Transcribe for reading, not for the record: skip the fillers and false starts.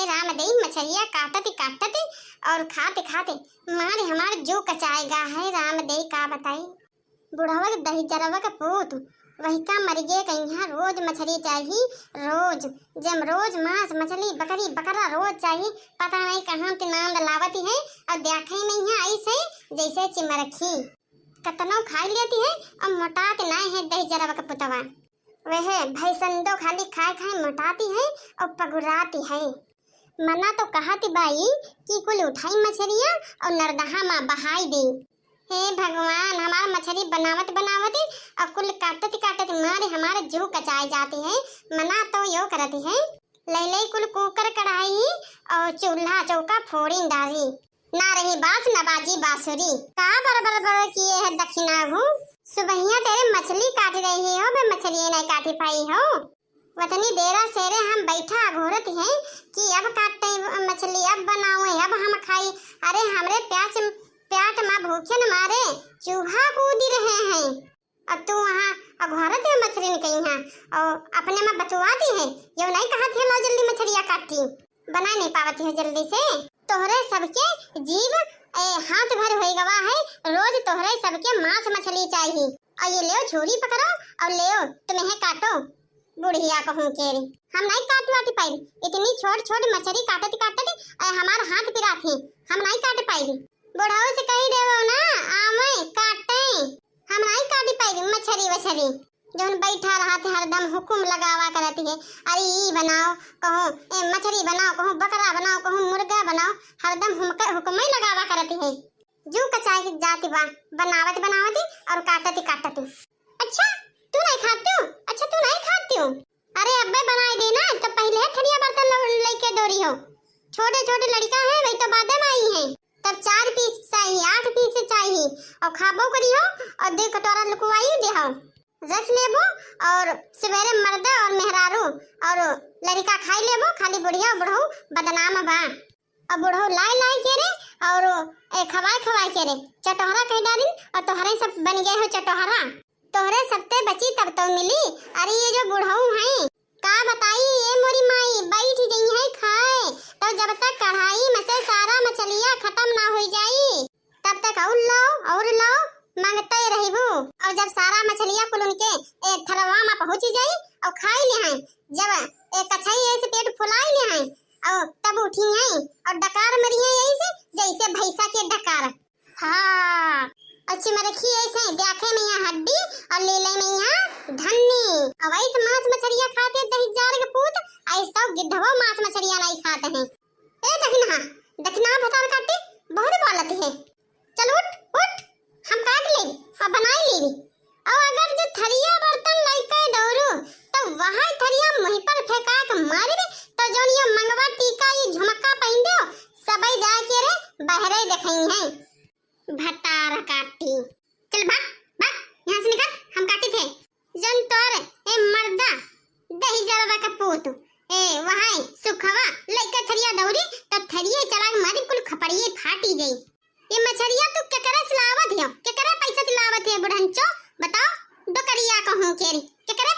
राम दई मछलिया काटती और खाते खाते मारे हमारे जो कचाएगा है राम दई का बताई। बुढ़ावा के दही जरवा का पूत वही का मर गए कहीं रोज मछली चाहिए रोज जब रोज मांस मछली बकरी बकरा रोज चाहिए पता नहीं कहाँ ते नाम लावती है और देखे नहीं है ऐसे जैसे चिमरखी कतनो खा लेती है और मोटाते नहीं है दही जरवा का पुतवा वह भैंसंदो खाली खाए खाए मोटाती है और पगुराती है। मना तो कहा थी बाई कि कुल उठाई मछलियाँ और नरदहा माँ बहाई दी। हे भगवान हमारा मछली बनावत और कुल काटती मारे हमारे जू कचाए जाती है। मना तो यो करती है ले कुल कुकर कढ़ाई और चूल्हा चौका फोड़ी डाली ना रही बास न बाजी बांसुरी का बर किए है दक्षिणा हूँ सुबहिया तेरे मछली काट रही हो मैं मछली नहीं काटी पाई हो वतनी देरा सेरे हम बैठा घोरत हैं कि अब काटते मछली अब बनाओ अब हम खाई। अरे हमरे प्याट माँ भूखे न मारे चूहा कूदी रहे हैं और तू वहाँ घोरत है मछली कहीं है और अपने में बतुआती है यो नहीं कहा थे लो जल्दी मछलियाँ काटती बना नहीं पावती है जल्दी से तोहरे सबके जीव हाथ भर हो गवा है रोज तोहरे सबके मांस मछली चाहिए और ये ले छुरी पकड़ो और ले तुम्हें काटो बुढ़िया कहूँ के हम नहीं काट वाटी पाई इतनी छोट मछली काटती हमारे हाथ पिरात है हम नहीं काट पाई बुढ़ाओ से कही देवो ना आवे काटे हम नहीं काटी पाई मछली वछली जोन बैठा रहा थे हरदम हुकुम लगावा करती है अरे ई बनाओ कहो मछली बनाओ कहो बकरा बनाओ कहो मुर्गा बनाओ हरदम हुक्म ही लगावा करती है जू कचाई जाती बा बनावती और काटती। अच्छा तू नहीं खाती हो अच्छा तू नहीं खाती हो अरे अब्बे बनाई देना तो पहले थरिया बर्तन लेके दौड़ी हो छोटे लड़का है वही तो बातें आई है तब 4 पीस चाहिए 8 पीस चाहिए और खाबो करी हो और 2 कटोरा लुकवाई दे हो रख लेबो और सवेरे मर्दा और मेहरारू और लड़का खाई लेबो खाली बुढ़िया बुढ़ऊ बदनाम बा और बुढ़ऊ लाई के रे और खवाए के रे चटोहरा कह डाली और तोहरे सब बन गए हो चटोहरा तोहरे सबते बची तब तो मिली। अरे ये जो बुढ़ऊ हैं का बताई ये मोरी माई बैठ गई है खाए तो जब तक कढ़ाई में से सारा मछलियाँ खत्म ना हो जाई तब तक और लाओ मांगते रहिबू और जब सारा मछलियाँ कुल उनके थरवा में पहुँच जाई और खाई ले हैं जब एक कछाई ऐसे पेट फुलाई ले हैं और तब उठी हैं और डकार मरी है यही से जैसे भैंसा के डकार। हाँ अच्छी मरखी ऐसे देखे में यहाँ हड्डी और लीले में यहाँ धन्नी और ऐसे मांस मछलियाँ खाते दही जार के पूत ऐसे तो गिद्धवो मांस मछलियाँ नहीं खाते हैं। ए दखना बता काटे बहुत बोलती है चल उठ हम काट ले और बनाई ले और अगर जो थरिया बर्तन लेके दौड़ू तो वहाँ थरिया मुँह पर फेंका के मार दे तो जो ये मंगवा टीका ये झुमका पहन दो सबई जाके रे बहरे देखें हैं भटार काटी चल भाग यहाँ से निकल हम काटी थे जन तोर मर्दा दही जरवा का पूत वहाँ सुखवा लेके थरिया दौड़ी तो थरिया चला मारी कुल खपड़िए फाटी गई। ये मछलियाँ तू केकरा सिलावत है केकरा पैसा दिलावत है बुढ़ंचो बताओ दो करिया कहूँ के केकरा